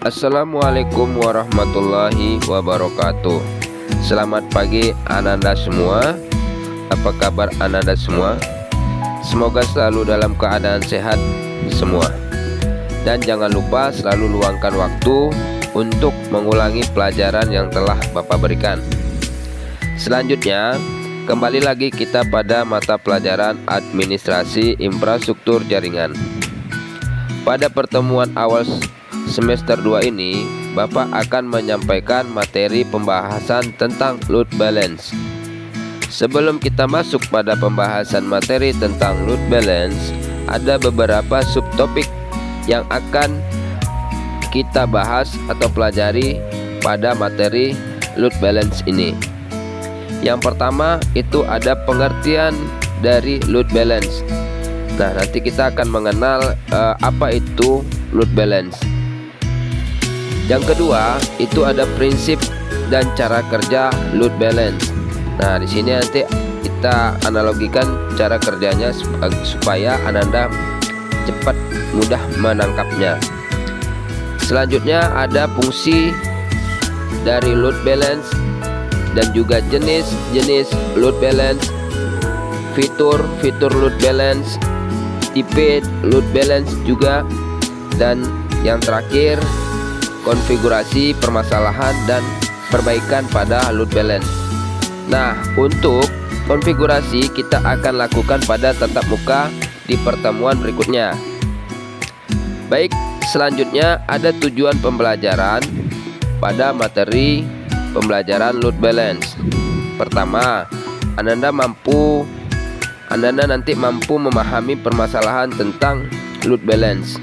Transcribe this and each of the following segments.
Assalamualaikum warahmatullahi wabarakatuh. Selamat pagi Ananda semua. Apa kabar Ananda semua? Semoga selalu dalam keadaan sehat semua. Dan jangan lupa selalu luangkan waktu untuk mengulangi pelajaran yang telah Bapak berikan. Selanjutnya, kembali lagi kita pada mata pelajaran Administrasi Infrastruktur Jaringan. Pada pertemuan awal semester 2 ini, Bapak akan menyampaikan materi pembahasan tentang load balance. Sebelum kita masuk pada pembahasan materi tentang load balance, ada beberapa subtopik yang akan kita bahas atau pelajari pada materi load balance ini. Yang pertama itu ada pengertian dari load balance. Nah, nanti kita akan mengenal apa itu load balance. Yang kedua, itu ada prinsip dan cara kerja load balance. Nah, di sini nanti kita analogikan cara kerjanya supaya Ananda cepat mudah menangkapnya. Selanjutnya ada fungsi dari load balance dan juga jenis-jenis load balance, fitur load balance, tipe load balance juga, dan yang terakhir konfigurasi, permasalahan, dan perbaikan pada load balance. Nah, untuk konfigurasi kita akan lakukan pada tatap muka di pertemuan berikutnya. Baik, selanjutnya ada tujuan pembelajaran pada materi pembelajaran load balance. Pertama, Ananda nanti mampu memahami permasalahan tentang load balance.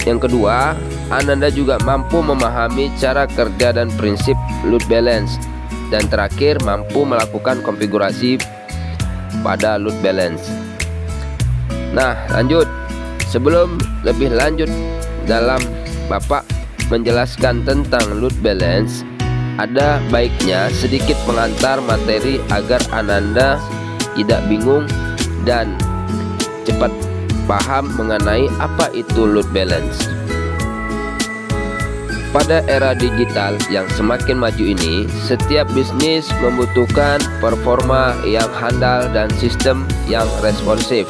Yang kedua, Ananda juga mampu memahami cara kerja dan prinsip load balance. Dan terakhir, mampu melakukan konfigurasi pada load balance. Nah, lanjut. Sebelum lebih lanjut dalam Bapak menjelaskan tentang load balance, ada baiknya sedikit pengantar materi agar Ananda tidak bingung dan cepat paham mengenai apa itu load balance. Pada era digital yang semakin maju ini, setiap bisnis membutuhkan performa yang handal dan sistem yang responsif.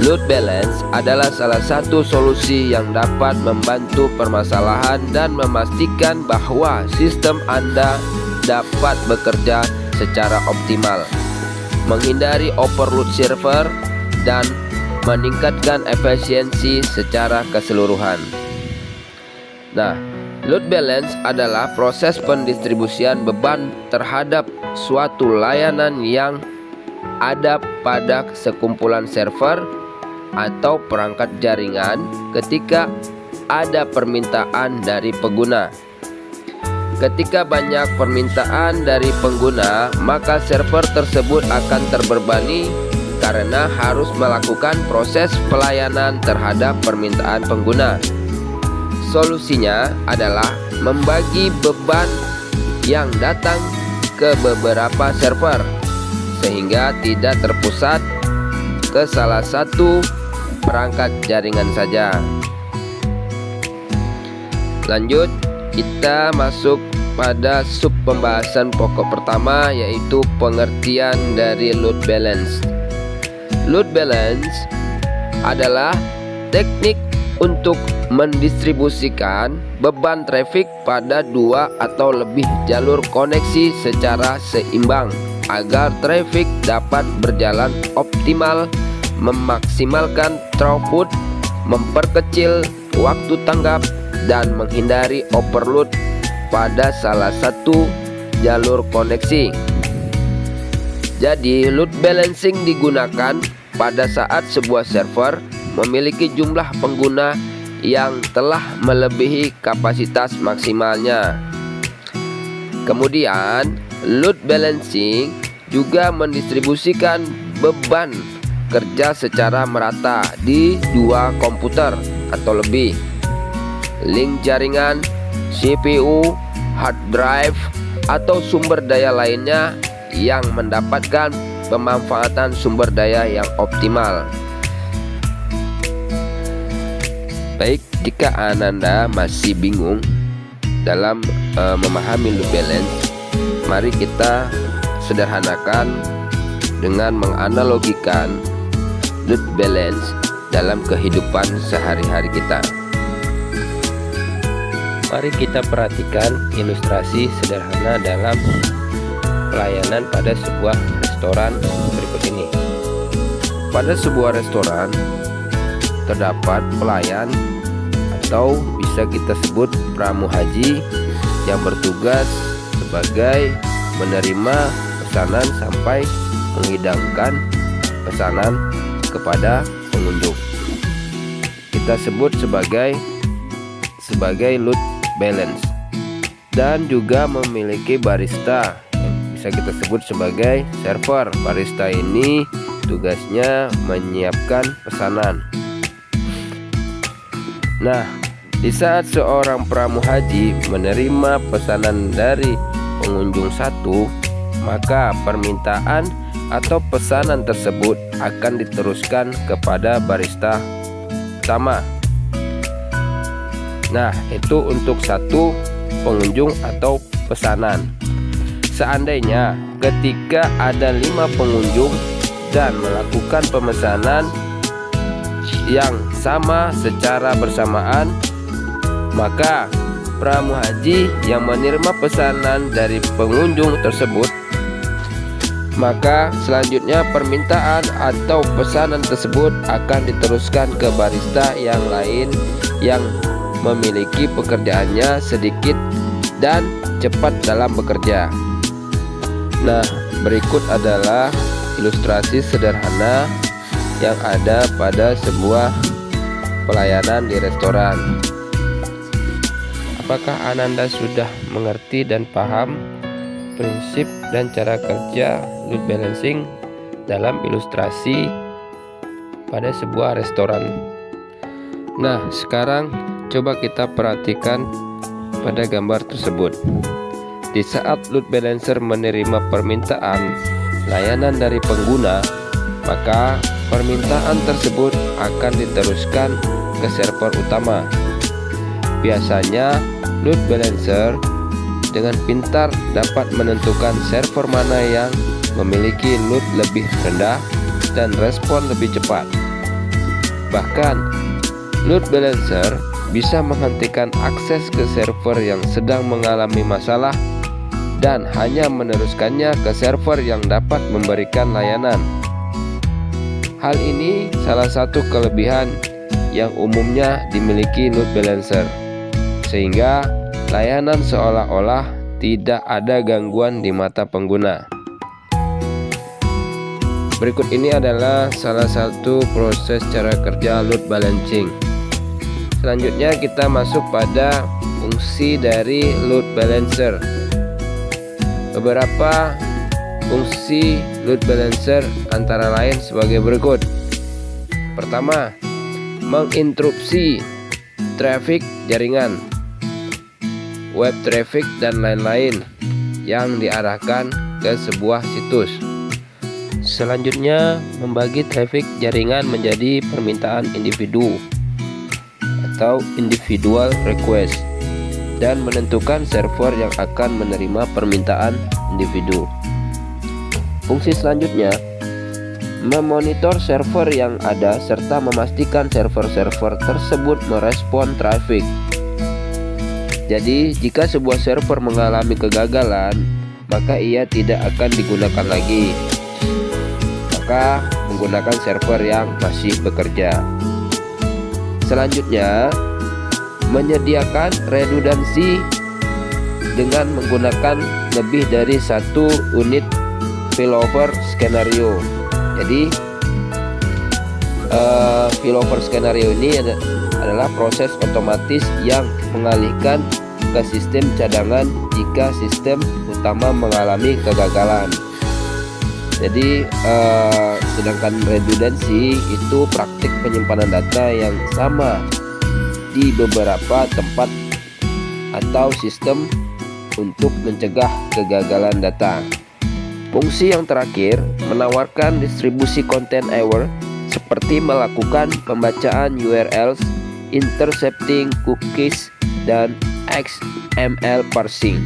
Load balance adalah salah satu solusi yang dapat membantu permasalahan dan memastikan bahwa sistem Anda dapat bekerja secara optimal, menghindari overload server, dan meningkatkan efisiensi secara keseluruhan. Nah, load balance adalah proses pendistribusian beban terhadap suatu layanan yang ada pada sekumpulan server atau perangkat jaringan ketika ada permintaan dari pengguna. Ketika banyak permintaan dari pengguna, maka server tersebut akan terbebani karena harus melakukan proses pelayanan terhadap permintaan pengguna. Solusinya adalah membagi beban yang datang ke beberapa server sehingga tidak terpusat ke salah satu perangkat jaringan saja. Lanjut, kita masuk pada sub pembahasan pokok pertama, yaitu pengertian dari load balance. Load balance adalah teknik untuk mendistribusikan beban trafik pada dua atau lebih jalur koneksi secara seimbang agar trafik dapat berjalan optimal, memaksimalkan throughput, memperkecil waktu tanggap, dan menghindari overload pada salah satu jalur koneksi. Jadi, load balancing digunakan pada saat sebuah server memiliki jumlah pengguna yang telah melebihi kapasitas maksimalnya. Kemudian, load balancing juga mendistribusikan beban kerja secara merata di dua komputer atau lebih, link jaringan, CPU, hard drive, atau sumber daya lainnya yang mendapatkan pemanfaatan sumber daya yang optimal. Baik, Jika Ananda masih bingung dalam memahami load balance, mari kita sederhanakan dengan menganalogikan load balance dalam kehidupan sehari-hari kita. Mari kita perhatikan ilustrasi sederhana dalam pelayanan pada sebuah restoran berikut ini. Pada sebuah restoran terdapat pelayan atau bisa kita sebut pramu haji yang bertugas sebagai menerima pesanan sampai menghidangkan pesanan kepada pengunjung. Kita sebut sebagai load balance, dan juga memiliki barista yang bisa kita sebut sebagai server. Barista ini tugasnya menyiapkan pesanan. Nah, di saat seorang pramu haji menerima pesanan dari pengunjung satu, maka permintaan atau pesanan tersebut akan diteruskan kepada barista utama. Nah, itu untuk satu pengunjung atau pesanan. Seandainya ketika ada 5 pengunjung dan melakukan pemesanan yang sama secara bersamaan, maka pramu haji yang menerima pesanan dari pengunjung tersebut, maka selanjutnya permintaan atau pesanan tersebut akan diteruskan ke barista yang lain yang memiliki pekerjaannya sedikit dan cepat dalam bekerja. Nah, berikut adalah ilustrasi sederhana yang ada pada sebuah pelayanan di restoran. Apakah Ananda sudah mengerti dan paham prinsip dan cara kerja load balancing dalam ilustrasi pada sebuah restoran? Nah, sekarang coba kita perhatikan pada gambar tersebut. Di saat load balancer menerima permintaan layanan dari pengguna, maka permintaan tersebut akan diteruskan ke server utama. Biasanya load balancer dengan pintar dapat menentukan server mana yang memiliki load lebih rendah dan respon lebih cepat. Bahkan load balancer bisa menghentikan akses ke server yang sedang mengalami masalah dan hanya meneruskannya ke server yang dapat memberikan layanan. Hal ini salah satu kelebihan yang umumnya dimiliki load balancer, sehingga layanan seolah-olah tidak ada gangguan di mata pengguna. Berikut ini adalah salah satu proses cara kerja load balancing. Selanjutnya kita masuk pada fungsi dari load balancer. Beberapa fungsi load balancer antara lain sebagai berikut. Pertama, menginterupsi traffic jaringan, web traffic dan lain-lain yang diarahkan ke sebuah situs. Selanjutnya, membagi traffic jaringan menjadi permintaan individu atau individual request dan menentukan server yang akan menerima permintaan individu. Fungsi selanjutnya, memonitor server yang ada serta memastikan server-server tersebut merespon traffic. Jadi, jika sebuah server mengalami kegagalan, maka ia tidak akan digunakan lagi. Maka menggunakan server yang masih bekerja. Selanjutnya, menyediakan redundansi dengan menggunakan lebih dari satu unit failover skenario. Jadi failover skenario ini adalah proses otomatis yang mengalihkan ke sistem cadangan jika sistem utama mengalami kegagalan. Jadi sedangkan redundansi itu praktik penyimpanan data yang sama di beberapa tempat atau sistem untuk mencegah kegagalan data. Fungsi yang terakhir menawarkan distribusi konten aware seperti melakukan pembacaan URLs intercepting cookies, dan XML parsing.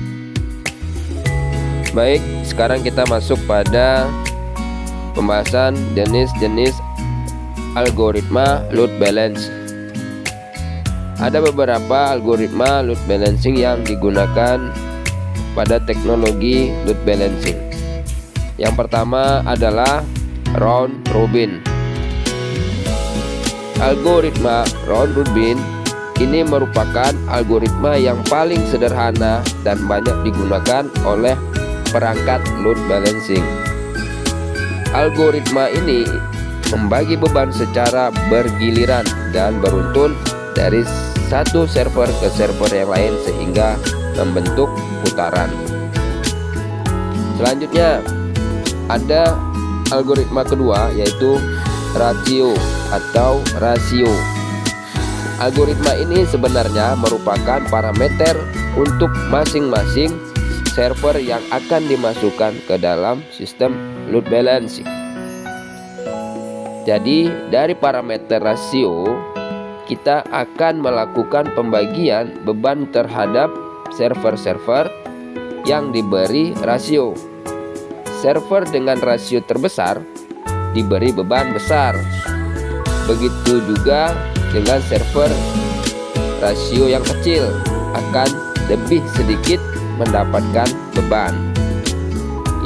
Baik, sekarang kita masuk pada pembahasan jenis-jenis algoritma load balance. Ada beberapa algoritma load balancing yang digunakan pada teknologi load balancing. Yang pertama adalah round robin. Algoritma round robin ini merupakan algoritma yang paling sederhana dan banyak digunakan oleh perangkat load balancing. Algoritma ini membagi beban secara bergiliran dan beruntun dari satu server ke server yang lain sehingga membentuk putaran. Selanjutnya ada algoritma kedua, yaitu rasio atau rasio. Algoritma ini sebenarnya merupakan parameter untuk masing-masing server yang akan dimasukkan ke dalam sistem load balancing. Jadi dari parameter rasio kita akan melakukan pembagian beban terhadap server-server yang diberi rasio. Server dengan rasio terbesar diberi beban besar. Begitu juga dengan server rasio yang kecil akan lebih sedikit mendapatkan beban.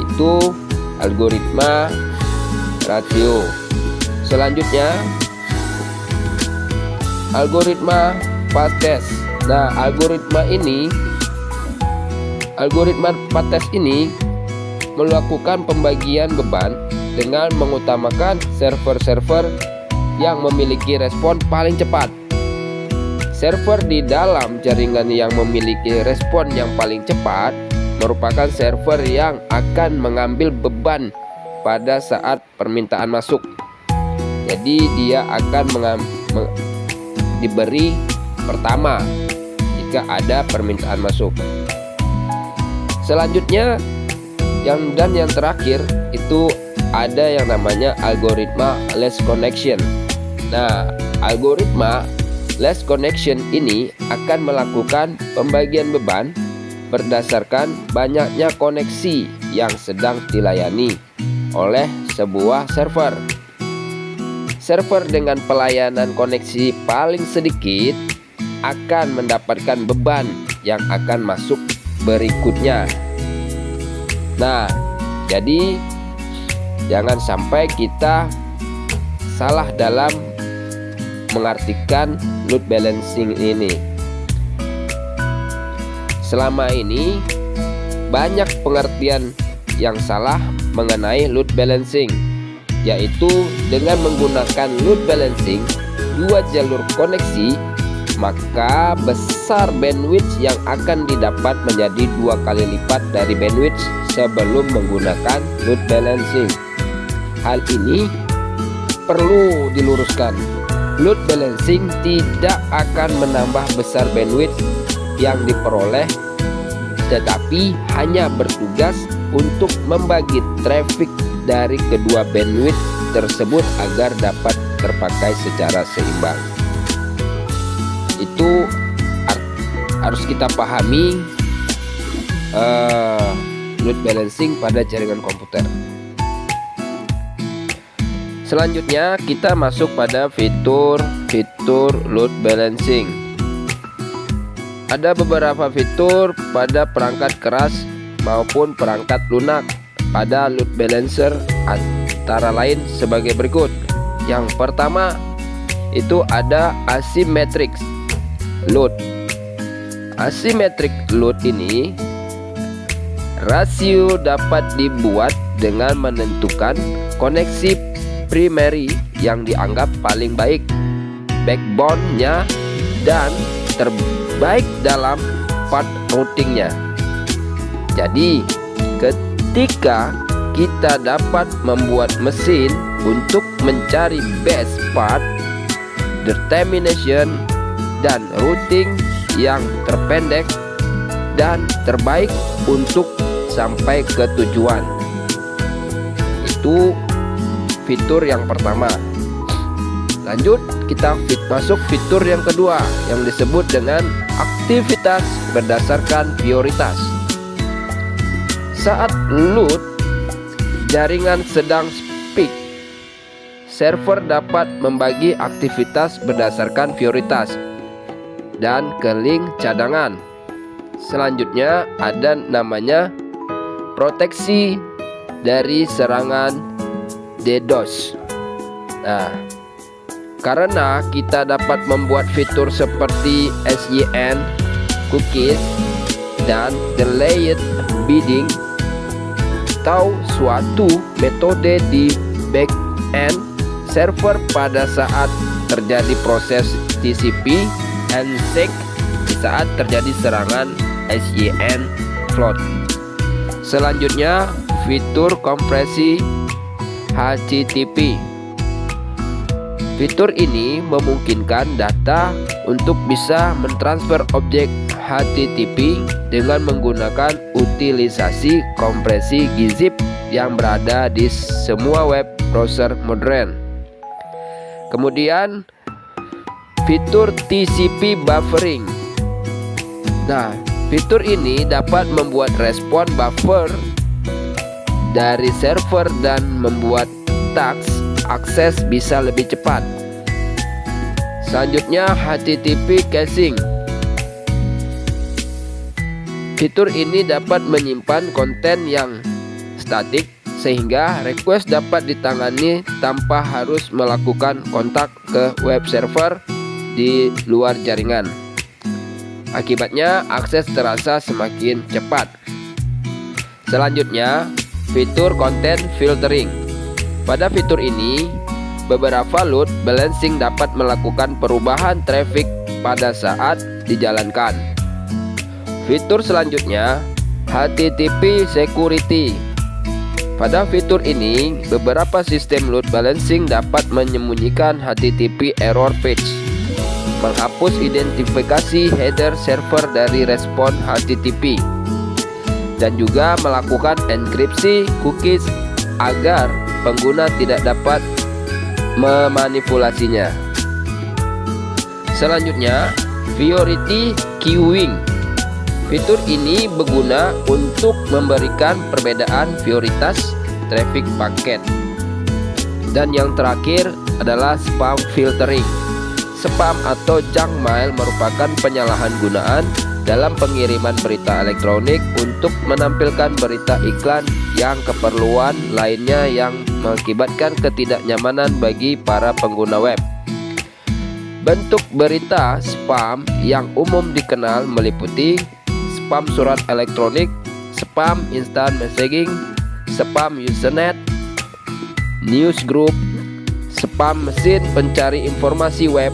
Itu algoritma rasio. Selanjutnya algoritma path-test. Nah, algoritma path-test ini melakukan pembagian beban dengan mengutamakan server-server yang memiliki respon paling cepat. Server di dalam jaringan yang memiliki respon yang paling cepat merupakan server yang akan mengambil beban pada saat permintaan masuk. Jadi dia akan diberi pertama jika ada permintaan masuk. Selanjutnya yang terakhir itu ada yang namanya algoritma less connection. Nah, algoritma less connection ini akan melakukan pembagian beban berdasarkan banyaknya koneksi yang sedang dilayani oleh sebuah server. Server dengan pelayanan koneksi paling sedikit akan mendapatkan beban yang akan masuk berikutnya. Nah, jadi jangan sampai kita salah dalam mengartikan load balancing ini. Selama ini banyak pengertian yang salah mengenai load balancing, yaitu dengan menggunakan load balancing dua jalur koneksi, maka besar bandwidth yang akan didapat menjadi 2 kali lipat dari bandwidth sebelum menggunakan load balancing. Hal ini perlu diluruskan. Load balancing tidak akan menambah besar bandwidth yang diperoleh, tetapi hanya bertugas untuk membagi traffic dari kedua bandwidth tersebut agar dapat terpakai secara seimbang. Itu harus kita pahami load balancing pada jaringan komputer. Selanjutnya kita masuk pada fitur load balancing. Ada beberapa fitur pada perangkat keras maupun perangkat lunak pada load balancer, antara lain sebagai berikut. Yang pertama itu ada asymmetric load. Asymmetric load ini rasio dapat dibuat dengan menentukan koneksi primary yang dianggap paling baik, backbone-nya, dan terbaik dalam path routing-nya. Jadi ketika kita dapat membuat mesin untuk mencari best path, determination, dan routing yang terpendek dan terbaik untuk sampai ke tujuan. Itu fitur yang pertama. Lanjut kita masuk fitur yang kedua yang disebut dengan aktivitas berdasarkan prioritas. Saat load jaringan sedang peak, server dapat membagi aktivitas berdasarkan prioritas dan ke link cadangan. Selanjutnya ada namanya proteksi dari serangan DDoS. Nah, karena kita dapat membuat fitur seperti SYN, cookies, dan delayed bidding atau suatu metode di back-end server pada saat terjadi proses TCP handshake di saat terjadi serangan SYN flood. Selanjutnya, fitur kompresi HTTP. Fitur ini memungkinkan data untuk bisa mentransfer objek HTTP dengan menggunakan utilisasi kompresi gzip yang berada di semua web browser modern. Kemudian fitur TCP buffering. Nah, fitur ini dapat membuat respon buffer dari server dan membuat task akses bisa lebih cepat. Selanjutnya HTTP caching. Fitur ini dapat menyimpan konten yang statik sehingga request dapat ditangani tanpa harus melakukan kontak ke web server di luar jaringan. Akibatnya akses terasa semakin cepat. Selanjutnya fitur content filtering. Pada fitur ini, beberapa load balancing dapat melakukan perubahan traffic pada saat dijalankan. Fitur selanjutnya, HTTP security. Pada fitur ini, beberapa sistem load balancing dapat menyembunyikan HTTP error page, menghapus identifikasi header server dari respon HTTP, dan juga melakukan enkripsi cookies agar pengguna tidak dapat memanipulasinya. Selanjutnya, priority queuing. Fitur ini berguna untuk memberikan perbedaan prioritas traffic paket. Dan yang terakhir adalah spam filtering. Spam atau junk mail merupakan penyalahan gunaan dalam pengiriman berita elektronik untuk menampilkan berita iklan yang keperluan lainnya yang mengakibatkan ketidaknyamanan bagi para pengguna web. Bentuk berita spam yang umum dikenal meliputi spam surat elektronik, spam instant messaging, spam usernet, newsgroup, spam mesin pencari informasi web,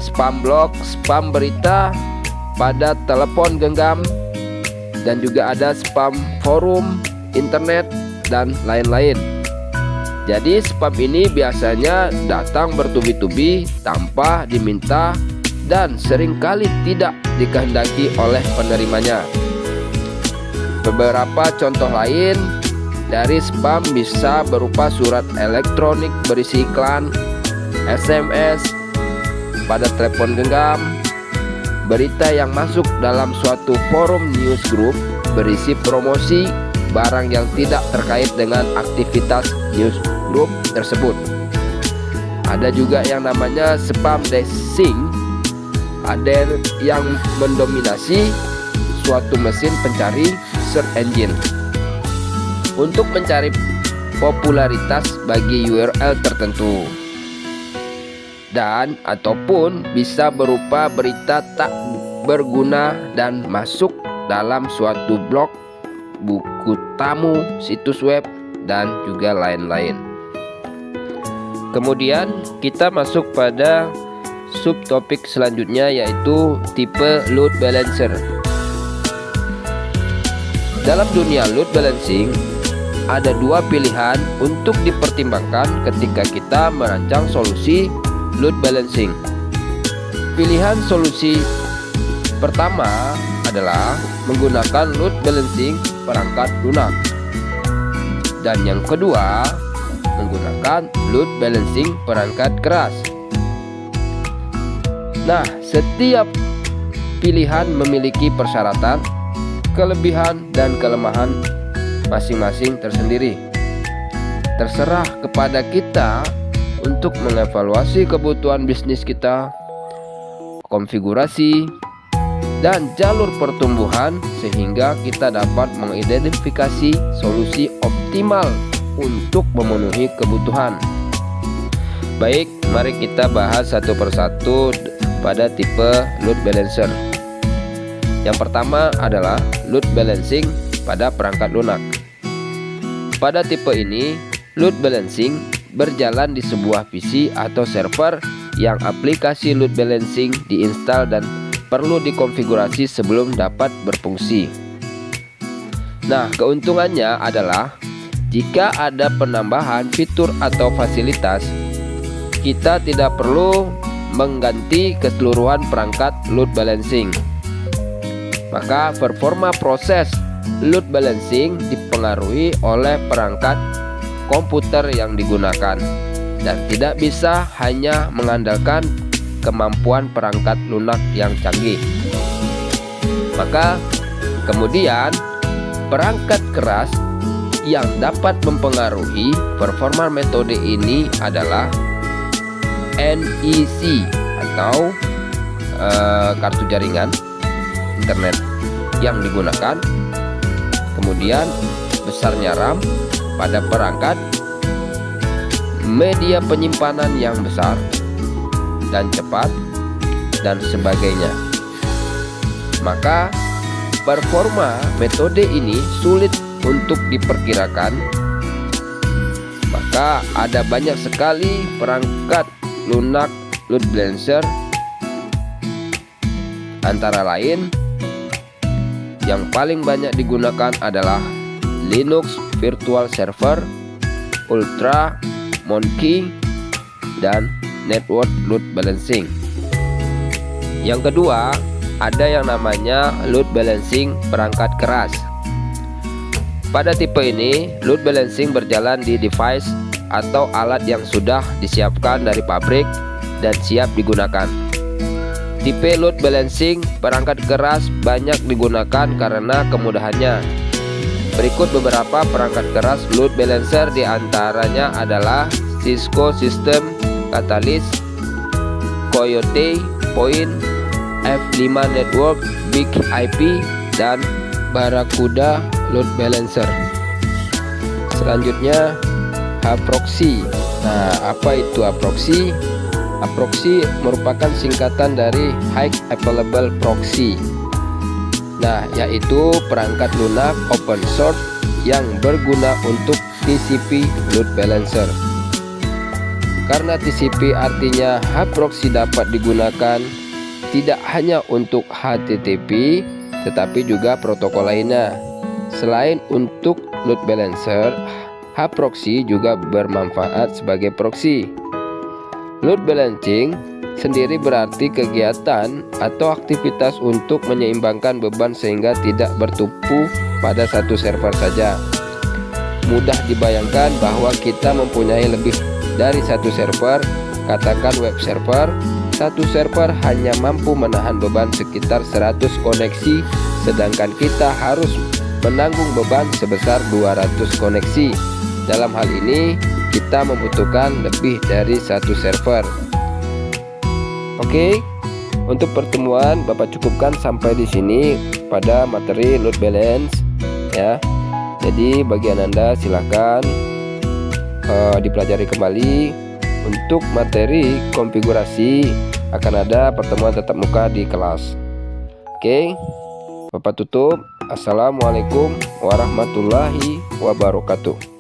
spam blog, spam berita pada telepon genggam, dan juga ada spam forum, internet, dan lain-lain. Jadi spam ini biasanya datang bertubi-tubi tanpa diminta dan seringkali tidak dikehendaki oleh penerimanya. Beberapa contoh lain dari spam bisa berupa surat elektronik berisi iklan, SMS pada telepon genggam, berita yang masuk dalam suatu forum newsgroup berisi promosi barang yang tidak terkait dengan aktivitas newsgroup tersebut. Ada juga yang namanya spam dashing, ada yang mendominasi suatu mesin pencari search engine untuk mencari popularitas bagi URL tertentu, dan ataupun bisa berupa berita tak berguna dan masuk dalam suatu blog, buku tamu, situs web, dan juga lain-lain. Kemudian kita masuk pada subtopik selanjutnya, yaitu tipe load balancer. Dalam dunia load balancing, ada dua pilihan untuk dipertimbangkan ketika kita merancang solusi load balancing. Pilihan solusi pertama adalah menggunakan load balancing perangkat lunak, dan yang kedua menggunakan load balancing perangkat keras. Nah, setiap pilihan memiliki persyaratan, kelebihan dan kelemahan masing-masing tersendiri. Terserah kepada kita untuk mengevaluasi kebutuhan bisnis kita, konfigurasi, dan jalur pertumbuhan sehingga kita dapat mengidentifikasi solusi optimal untuk memenuhi kebutuhan. Baik, mari kita bahas satu persatu pada tipe load balancer. Yang pertama adalah load balancing pada perangkat lunak. Pada tipe ini, load balancing berjalan di sebuah PC atau server yang aplikasi load balancing diinstal dan perlu dikonfigurasi sebelum dapat berfungsi. Nah, keuntungannya adalah jika ada penambahan fitur atau fasilitas, kita tidak perlu mengganti keseluruhan perangkat load balancing. Maka performa proses load balancing dipengaruhi oleh perangkat komputer yang digunakan dan tidak bisa hanya mengandalkan kemampuan perangkat lunak yang canggih. Maka kemudian perangkat keras yang dapat mempengaruhi performa metode ini adalah NEC atau kartu jaringan internet yang digunakan, kemudian besarnya RAM pada perangkat, media penyimpanan yang besar dan cepat, dan sebagainya. Maka performa metode ini sulit untuk diperkirakan. Maka ada banyak sekali perangkat lunak load balancer, antara lain yang paling banyak digunakan adalah Linux Virtual Server, Ultra, Monkey, dan Network Load Balancing. Yang kedua, ada yang namanya load balancing perangkat keras. Pada tipe ini, load balancing berjalan di device atau alat yang sudah disiapkan dari pabrik dan siap digunakan. Tipe load balancing perangkat keras banyak digunakan karena kemudahannya. Berikut beberapa perangkat keras load balancer, diantaranya adalah Cisco System, Catalyst, Coyote, Point, F5 Network, Big IP, dan Barracuda Load Balancer. Selanjutnya Aproxy. Nah, apa itu Aproxy? Aproxy merupakan singkatan dari High Available Proxy. Nah, yaitu perangkat lunak open source yang berguna untuk TCP Load Balancer. Karena TCP artinya Aproxy dapat digunakan tidak hanya untuk HTTP tetapi juga protokol lainnya. Selain untuk load balancer, Aproxy juga bermanfaat sebagai proxy. Load balancing sendiri berarti kegiatan atau aktivitas untuk menyeimbangkan beban sehingga tidak bertumpu pada satu server saja. Mudah dibayangkan bahwa kita mempunyai lebih dari satu server, katakan web server. Satu server hanya mampu menahan beban sekitar 100 koneksi, sedangkan kita harus menanggung beban sebesar 200 koneksi. Dalam hal ini, kita membutuhkan lebih dari satu server. Oke, untuk pertemuan Bapak cukupkan sampai di sini pada materi load balance ya. Jadi bagi Anda silahkan dipelajari kembali. Untuk materi konfigurasi akan ada pertemuan tatap muka di kelas. Oke, Bapak tutup. Assalamualaikum warahmatullahi wabarakatuh.